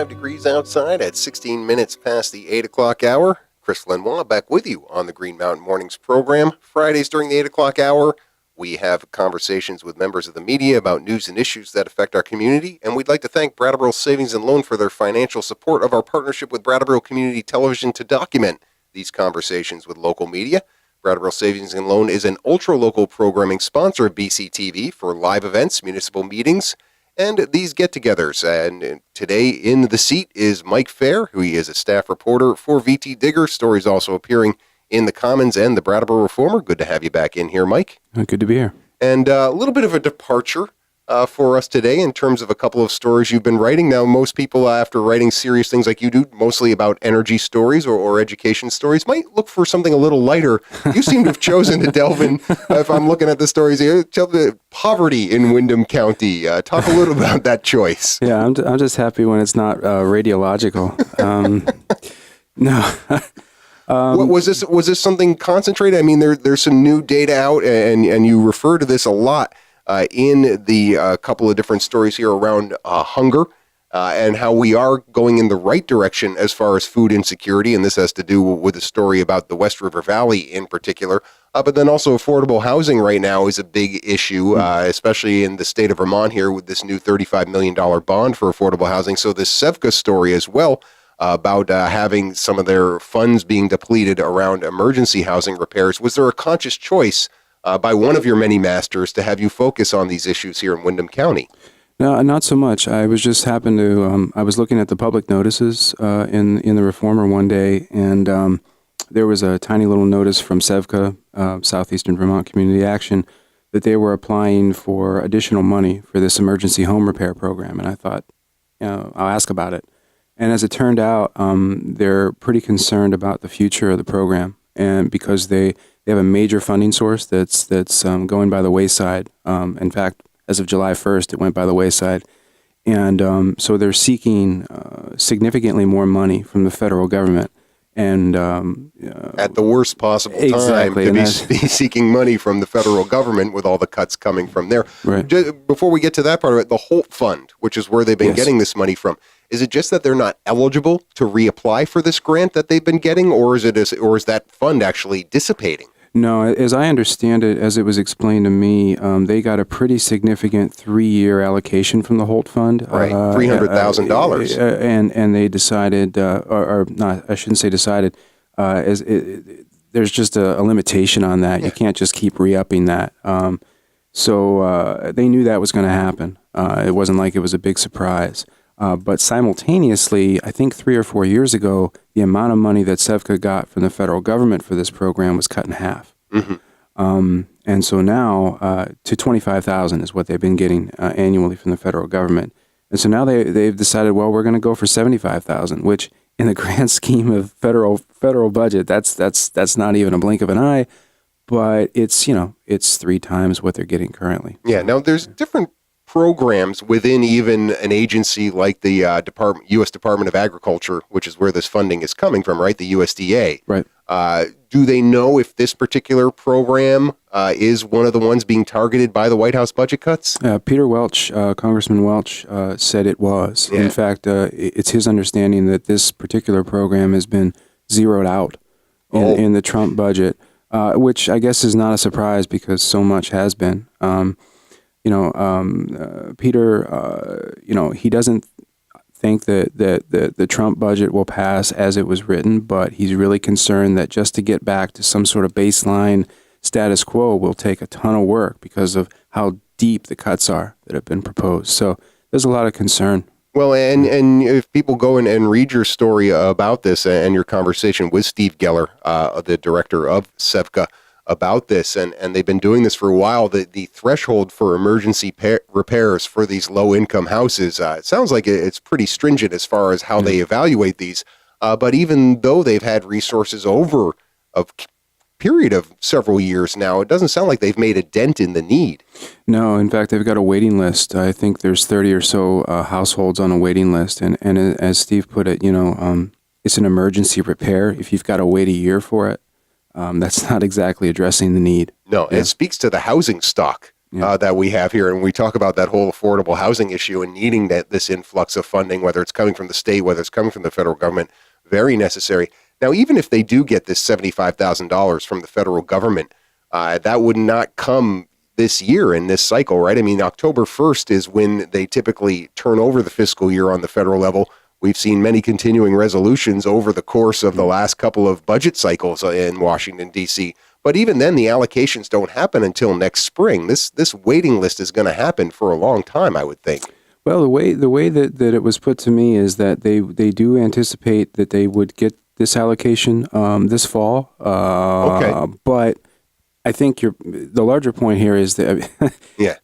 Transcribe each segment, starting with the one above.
Degrees outside at 16 minutes past the 8 o'clock hour. Chris Lenois back with you on the Green Mountain Mornings program. Fridays during the 8 o'clock hour, we have conversations with members of the media about news and issues that affect our community, and we'd like to thank Brattleboro Savings and Loan for their financial support of our partnership with Brattleboro Community Television to document these conversations with local media. Brattleboro Savings and Loan is an ultra-local programming sponsor of BCTV for live events, municipal meetings, and these get-togethers. And today in the seat is Mike Faher, who he is a staff reporter for VTDigger. Stories also appearing in the Commons and the Brattleboro Reformer. Good to have you back in here, Mike. Good to be here. And a little bit of a departure for us today in terms of a couple of stories you've been writing. Now, most people, after writing serious things like you do, mostly about energy stories or education stories, might look for something a little lighter. You seem to have chosen to delve in, if I'm looking at the stories here, poverty in Windham County. Talk a little about that choice. Yeah, I'm just happy when it's not radiological. No. Was this something concentrated? I mean, there's some new data out, and you refer to this a lot in the couple of different stories here around hunger and how we are going in the right direction as far as food insecurity. And this has to do with a story about the West River Valley in particular. But then also affordable housing right now is a big issue, especially in the state of Vermont here with this new $35 million bond for affordable housing. So this SEVCA story as well about having some of their funds being depleted around emergency housing repairs. Was there a conscious choice by one of your many masters to have you focus on these issues here in Windham County? No, not so much. I was just happened to, I was looking at the public notices in the Reformer one day, and there was a tiny little notice from SEVCA, Southeastern Vermont Community Action, that they were applying for additional money for this emergency home repair program. And I thought, I'll ask about it. And as it turned out, they're pretty concerned about the future of the program, and because they have a major funding source that's going by the wayside. In fact, as of July 1st, it went by the wayside. And so they're seeking significantly more money from the federal government. And at the worst possible time exactly, to be seeking money from the federal government with all the cuts coming from there. Right. Before we get to that part of it, the Holt Fund, which is where they've been getting this money from, is it just that they're not eligible to reapply for this grant that they've been getting, or is that fund actually dissipating? No, as I understand it, as it was explained to me, they got a pretty significant 3-year allocation from the Holt Fund. Right, $300,000. And they decided, or not, I shouldn't say decided, there's just a limitation on that. You can't just keep re-upping that. So they knew that was going to happen. It wasn't like it was a big surprise. But simultaneously, I think 3 or 4 years ago, the amount of money that SEVCA got from the federal government for this program was cut in half. Mm-hmm. And so now to $25,000 is what they've been getting annually from the federal government. And so now they've decided, well, we're going to go for $75,000, which in the grand scheme of federal budget, that's not even a blink of an eye. But it's 3 times what they're getting currently. Yeah. Now there's different programs within even an agency like the U.S. Department of Agriculture, which is where this funding is coming from, right? The USDA. Right. Do they know if this particular program is one of the ones being targeted by the White House budget cuts? Peter Welch, Congressman Welch, said it was. Yeah. In fact, it's his understanding that this particular program has been zeroed out in the Trump budget, which I guess is not a surprise because so much has been. Peter, he doesn't think that the Trump budget will pass as it was written, but he's really concerned that just to get back to some sort of baseline status quo will take a ton of work because of how deep the cuts are that have been proposed. So there's a lot of concern. Well, and if people go and read your story about this and your conversation with Steve Geller, the director of SEVCA, about this, and they've been doing this for a while. The threshold for emergency repairs for these low-income houses, it sounds like it's pretty stringent as far as how they evaluate these. But even though they've had resources over a period of several years now, it doesn't sound like they've made a dent in the need. No, in fact, they've got a waiting list. I think there's 30 or so households on a waiting list. And as Steve put it, it's an emergency repair. If you've got to wait a year for it, that's not exactly addressing the need. No, and it speaks to the housing stock that we have here. And we talk about that whole affordable housing issue and needing this influx of funding, whether it's coming from the state, whether it's coming from the federal government, very necessary. Now, even if they do get this $75,000 from the federal government, that would not come this year in this cycle, right? I mean, October 1st is when they typically turn over the fiscal year on the federal level. We've seen many continuing resolutions over the course of the last couple of budget cycles in Washington, D.C. But even then, the allocations don't happen until next spring. This waiting list is going to happen for a long time, I would think. Well, the way that it was put to me is that they do anticipate that they would get this allocation this fall. Okay. But I think the larger point here is that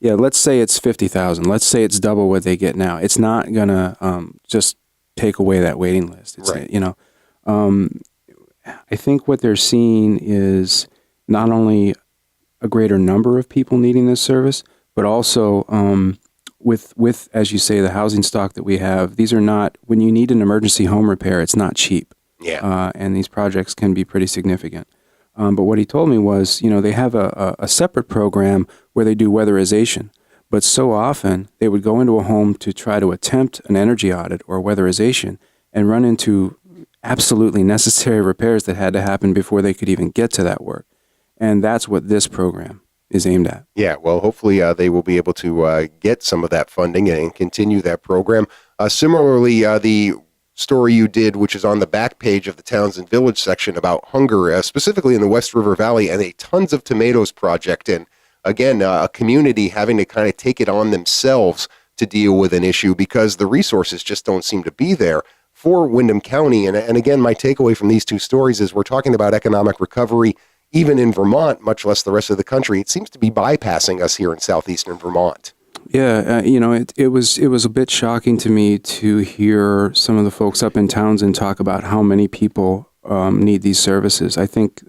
let's say it's 50,000. Let's say it's double what they get now. It's not gonna just take away that waiting list. It's, right. I think what they're seeing is not only a greater number of people needing this service, but also with as you say, the housing stock that we have. These are not, when you need an emergency home repair, it's not cheap. Yeah. And these projects can be pretty significant. But what he told me was, they have a separate program where they do weatherization. But so often they would go into a home to try to attempt an energy audit or weatherization and run into absolutely necessary repairs that had to happen before they could even get to that work. And that's what this program is aimed at. Yeah, well, hopefully they will be able to get some of that funding and continue that program. Similarly, the story you did, which is on the back page of the Towns and Village section about hunger, specifically in the West River Valley, and a Tons of Tomatoes project. And again, a community having to kind of take it on themselves to deal with an issue because the resources just don't seem to be there for Windham County. And again, my takeaway from these two stories is we're talking about economic recovery, even in Vermont, much less the rest of the country. It seems to be bypassing us here in southeastern Vermont. Yeah, it was a bit shocking to me to hear some of the folks up in Townsend talk about how many people need these services. I think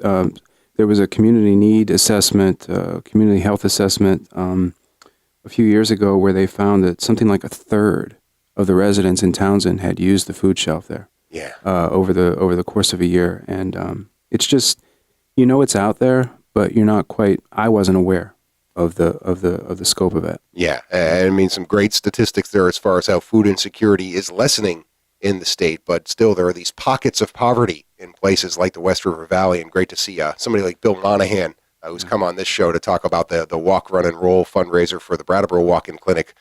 there was a community need assessment, community health assessment a few years ago where they found that something like a third of the residents in Townsend had used the food shelf there. Yeah. Over the course of a year, and it's just, it's out there, but you're not quite. I wasn't aware of the scope of it. Yeah, I mean, some great statistics there as far as how food insecurity is lessening in the state, but still there are these pockets of poverty in places like the West River Valley, and great to see somebody like Bill Monahan, who's come on this show to talk about the Walk, Run, and Roll fundraiser for the Brattleboro Walk-In Clinic,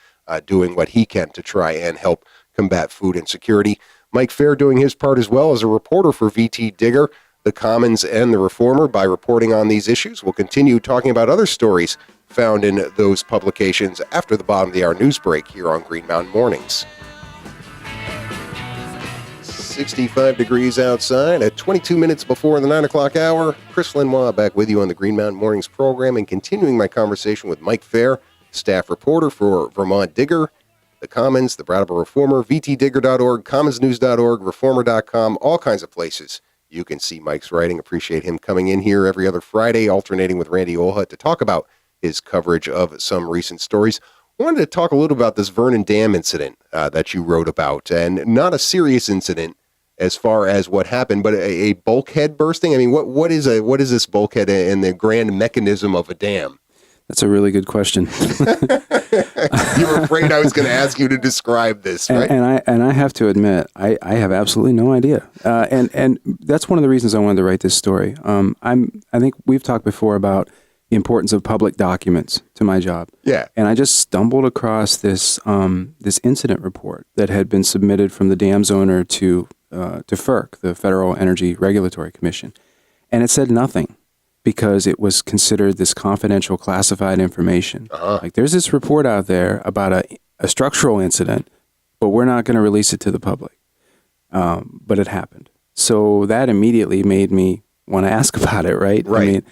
doing what he can to try and help combat food insecurity. Mike Faher doing his part as well as a reporter for VTDigger, The Commons, and The Reformer by reporting on these issues. We'll continue talking about other stories found in those publications after the bottom of the hour news break here on Green Mountain Mornings. 65 degrees outside at 22 minutes before the 9 o'clock hour. Chris Lenois back with you on the Green Mountain Mornings program and continuing my conversation with Mike Faher, staff reporter for Vermont Digger, The Commons, the Brattleboro Reformer, VTDigger.org, commonsnews.org, reformer.com, all kinds of places you can see Mike's writing. Appreciate him coming in here every other Friday, alternating with Randy Olhut to talk about his coverage of some recent stories. I wanted to talk a little about this Vernon Dam incident that you wrote about, and not a serious incident as far as what happened, but a bulkhead bursting. I mean, what is this bulkhead and the grand mechanism of a dam? That's a really good question. You were afraid I was going to ask you to describe this, right? And I have to admit, I have absolutely no idea. And that's one of the reasons I wanted to write this story. I think we've talked before about the importance of public documents to my job. Yeah. And I just stumbled across this incident report that had been submitted from the dam's owner to FERC, the Federal Energy Regulatory Commission. And it said nothing because it was considered this confidential classified information. Uh-huh. Like, there's this report out there about a structural incident, but we're not going to release it to the public. But it happened. So that immediately made me want to ask about it, right? Right. I mean,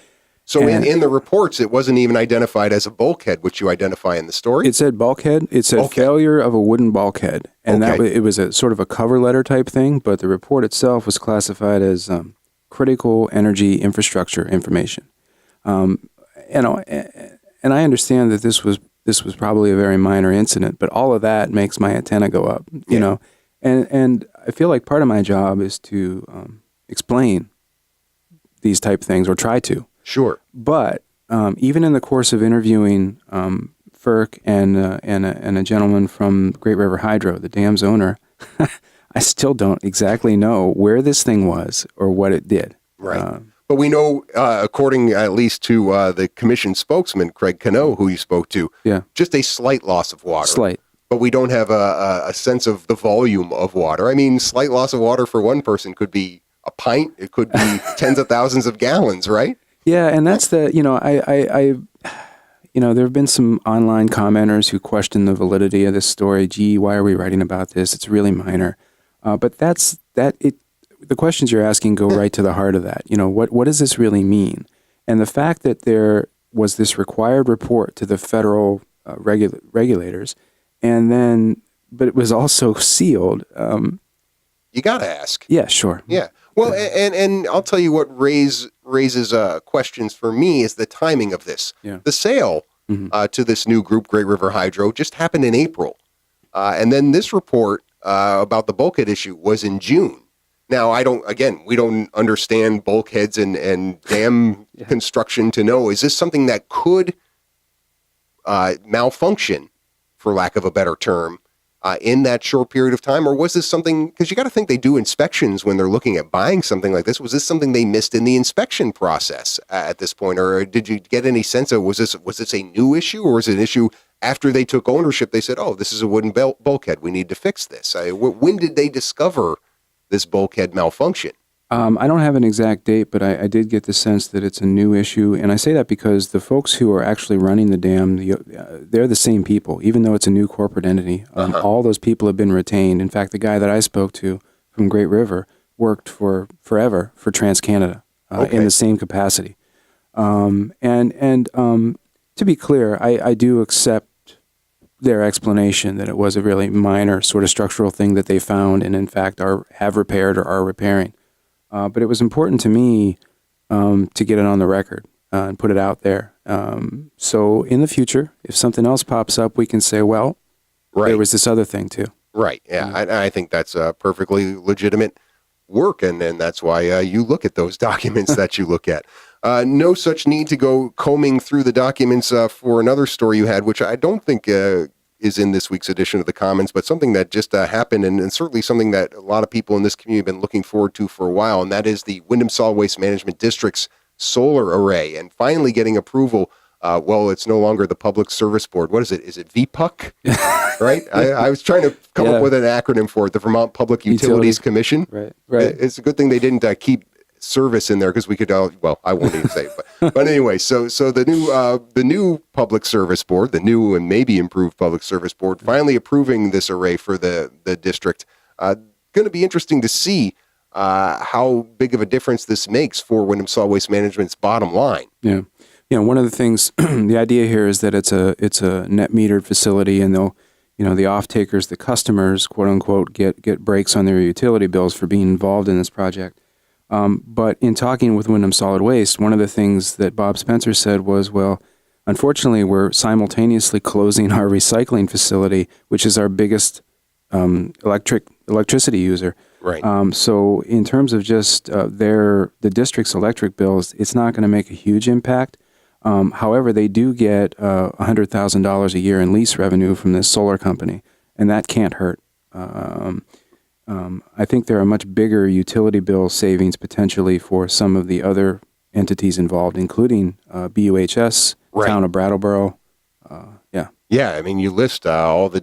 So And in the reports, it wasn't even identified as a bulkhead, which you identify in the story? it said bulkhead. It said Okay. failure of a wooden bulkhead. And Okay. it was a sort of a cover letter type thing, but the report itself was classified as critical energy infrastructure information. You know, and I understand that this was probably a very minor incident, but all of that makes my antenna go up, you know. And I feel like part of my job is to explain these type things, or try to. Sure. But even in the course of interviewing FERC and a gentleman from Great River Hydro, the dam's owner, I still don't exactly know where this thing was or what it did. Right. But we know, according at least to the commission spokesman, Craig Cano, who you spoke to, Yeah. just a slight loss of water. Slight. But we don't have a sense of the volume of water. I mean, slight loss of water for one person could be a pint. It could be tens of thousands of gallons, right? Yeah, and that's the, you know, there have been some online commenters who question the validity of this story. Gee, why are we writing about this? It's really minor. But the questions you're asking go right to the heart of that. You know, what does this really mean? And the fact that there was this required report to the federal regulators, and then, but it was also sealed. You got to ask. Yeah, sure. Yeah. Well, and I'll tell you what raises questions for me is the timing of this. Yeah. The sale to this new group, Great River Hydro, just happened in April. And then this report about the bulkhead issue was in June. Now, we don't understand bulkheads and dam construction to know, is this something that could malfunction, for lack of a better term, in that short period of time? Or was this something, because you got to think they do inspections when they're looking at buying something like this. Was this something they missed in the inspection process at this point? Or did you get any sense of, was this a new issue, or was it an issue after they took ownership? They said, oh, this is a wooden bulkhead. We need to fix this. When did they discover this bulkhead malfunction? I don't have an exact date, but I did get the sense that it's a new issue. And I say that because the folks who are actually running the dam, they're the same people, even though it's a new corporate entity. All those people have been retained. In fact, the guy that I spoke to from Great River worked forever for TransCanada in the same capacity. And to be clear, I do accept their explanation that it was a really minor sort of structural thing that they found and, in fact, have repaired or are repairing. But it was important to me to get it on the record and put it out there. So in the future, if something else pops up, we can say, well, there was this other thing too. Right. Yeah. I think that's perfectly legitimate work. And that's why you look at those documents that you look at. No such need to go combing through the documents for another story you had, which I don't think is in this week's edition of the Commons, but something that just happened, and certainly something that a lot of people in this community have been looking forward to for a while, and that is the Windham Solid Waste Management District's solar array, and finally getting approval. It's no longer the Public Service Board. What is it? Is it VPUC? Right? I was trying to come up with an acronym for it, the Vermont Public Utilities Commission. Right. It's a good thing they didn't keep service in there, because we could I won't even say it, but anyway, so the new Public Service Board, the new and maybe improved Public Service Board, finally approving this array for the district. Going to be interesting to see how big of a difference this makes for Windham Solid Waste Management's bottom line. Yeah. One of the things, the idea here is that it's a net metered facility, and they'll, the off takers, the customers, quote unquote, get breaks on their utility bills for being involved in this project. But in talking with Windham Solid Waste, one of the things that Bob Spencer said was, well, unfortunately, we're simultaneously closing our recycling facility, which is our biggest electricity user. Right. So in terms of just the district's electric bills, it's not going to make a huge impact. However, they do get $100,000 a year in lease revenue from this solar company, and that can't hurt. I think there are much bigger utility bill savings potentially for some of the other entities involved, including BUHS, Town of Brattleboro. Yeah, I mean, you list all the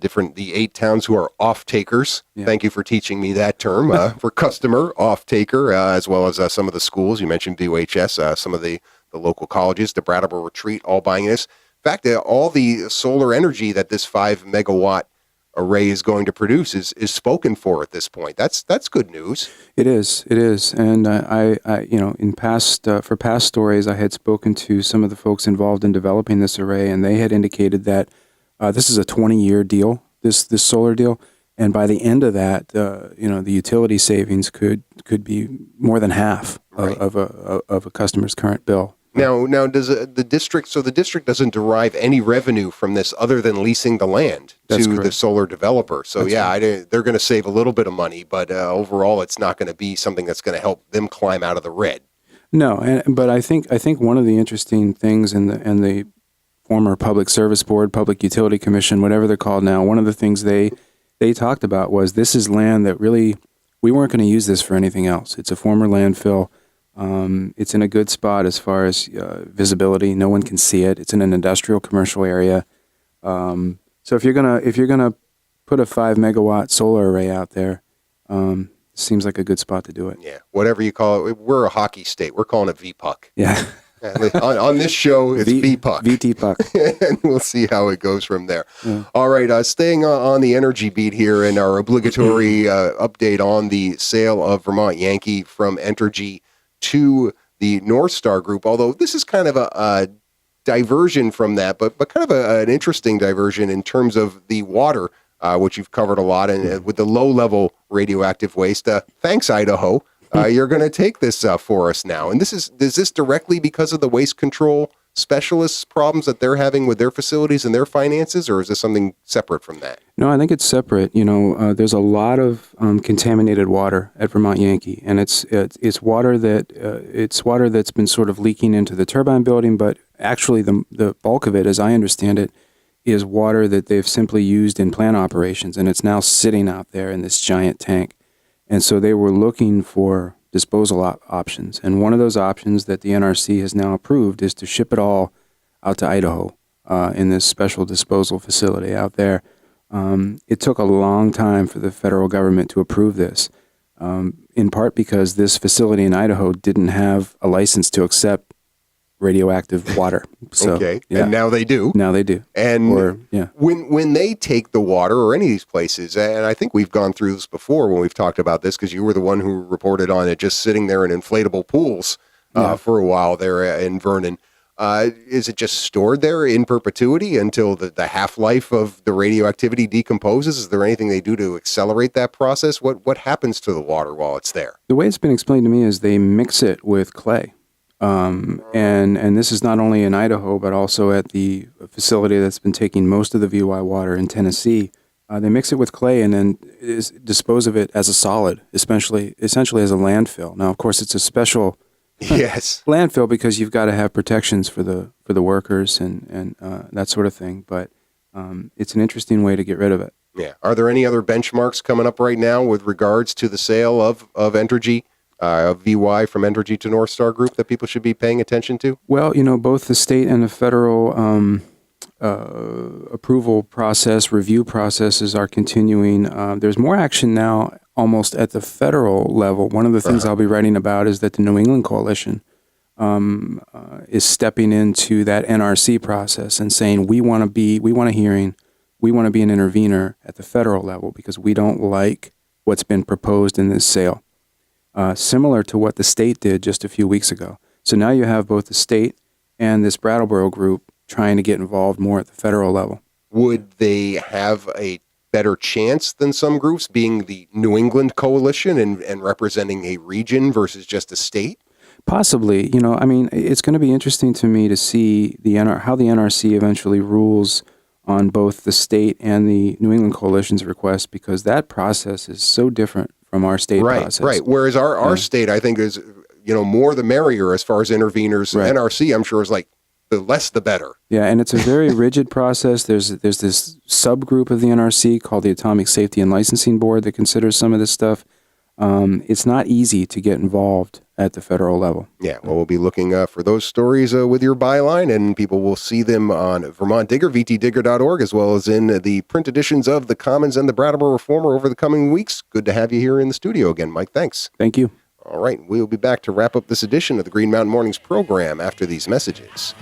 8 towns who are off-takers. Yeah. Thank you for teaching me that term, for customer, off-taker, as well as some of the schools. You mentioned BUHS, some of the local colleges, the Brattleboro Retreat, all buying this. In fact, all the solar energy that this 5 megawatt array is going to produce is spoken for at this point. That's good news. It is, and I in past for past stories, I had spoken to some of the folks involved in developing this array, and they had indicated that this is a 20-year deal, this solar deal, and by the end of that, the utility savings could be more than half of a customer's current bill. Now, does the district? So the district doesn't derive any revenue from this other than leasing the land That's to correct. the solar developer. So That's right. they're going to save a little bit of money, but overall, it's not going to be something that's going to help them climb out of the red. No, but I think one of the interesting things in the former Public Service Board, Public Utility Commission, whatever they're called now, one of the things they talked about was this is land that really we weren't going to use this for anything else. It's a former landfill. It's in a good spot as far as visibility. No one can see it. It's in an industrial commercial area. So if you're gonna put a 5 megawatt solar array out there, seems like a good spot to do it. Yeah, whatever you call it. We're a hockey state. We're calling it VPuck. Yeah. on this show, it's VPuck. VT puck. And we'll see how it goes from there. Yeah. All right, staying on the energy beat here and our obligatory update on the sale of Vermont Yankee from Entergy to the North Star Group, although this is kind of a diversion from that, but kind of an interesting diversion in terms of the water, which you've covered a lot, and with the low-level radioactive waste. Thanks, Idaho. You're going to take this for us now. And is this directly because of the waste control specialists' problems that they're having with their facilities and their finances, or is this something separate from that? No, I think it's separate. There's a lot of contaminated water at Vermont Yankee, and it's water that's been sort of leaking into the turbine building. But actually, the bulk of it, as I understand it, is water that they've simply used in plant operations, and it's now sitting out there in this giant tank. And so they were looking for disposal options, and one of those options that the NRC has now approved is to ship it all out to Idaho in this special disposal facility out there. It took a long time for the federal government to approve this, in part because this facility in Idaho didn't have a license to accept radioactive water. So, okay, yeah. And now they do. Now they do. And when they take the water, or any of these places, and I think we've gone through this before when we've talked about this, because you were the one who reported on it just sitting there in inflatable pools for a while there in Vernon. Is it just stored there in perpetuity until the half-life of the radioactivity decomposes? Is there anything they do to accelerate that process? What happens to the water while it's there? The way it's been explained to me is they mix it with clay. And this is not only in Idaho, but also at the facility that's been taking most of the VY water in Tennessee. They mix it with clay and then dispose of it as a solid, essentially as a landfill. Now, of course, it's a special landfill because you've got to have protections for the workers and that sort of thing. But it's an interesting way to get rid of it. Yeah. Are there any other benchmarks coming up right now with regards to the sale of Entergy? VY from Entergy to North Star Group that people should be paying attention to? Well, both the state and the federal approval process, review processes are continuing. There's more action now almost at the federal level. One of the things I'll be writing about is that the New England Coalition is stepping into that NRC process and saying we want a hearing, we want to be an intervener at the federal level because we don't like what's been proposed in this sale. Similar to what the state did just a few weeks ago. So now you have both the state and this Brattleboro group trying to get involved more at the federal level. Would they have a better chance than some groups being the New England Coalition and representing a region versus just a state? Possibly. It's going to be interesting to me to see how the NRC eventually rules on both the state and the New England Coalition's request, because that process is so different from our state process. Right. Whereas our state, I think, is, more the merrier as far as interveners. Right. NRC, I'm sure, is like the less the better. Yeah, and it's a very rigid process. There's this subgroup of the NRC called the Atomic Safety and Licensing Board that considers some of this stuff. It's not easy to get involved at the federal level. Yeah, well, we'll be looking for those stories with your byline, and people will see them on Vermont Digger, VTDigger.org, as well as in the print editions of the Commons and the Brattleboro Reformer over the coming weeks. Good to have you here in the studio again, Mike. Thanks. Thank you. All right, we'll be back to wrap up this edition of the Green Mountain Mornings program after these messages.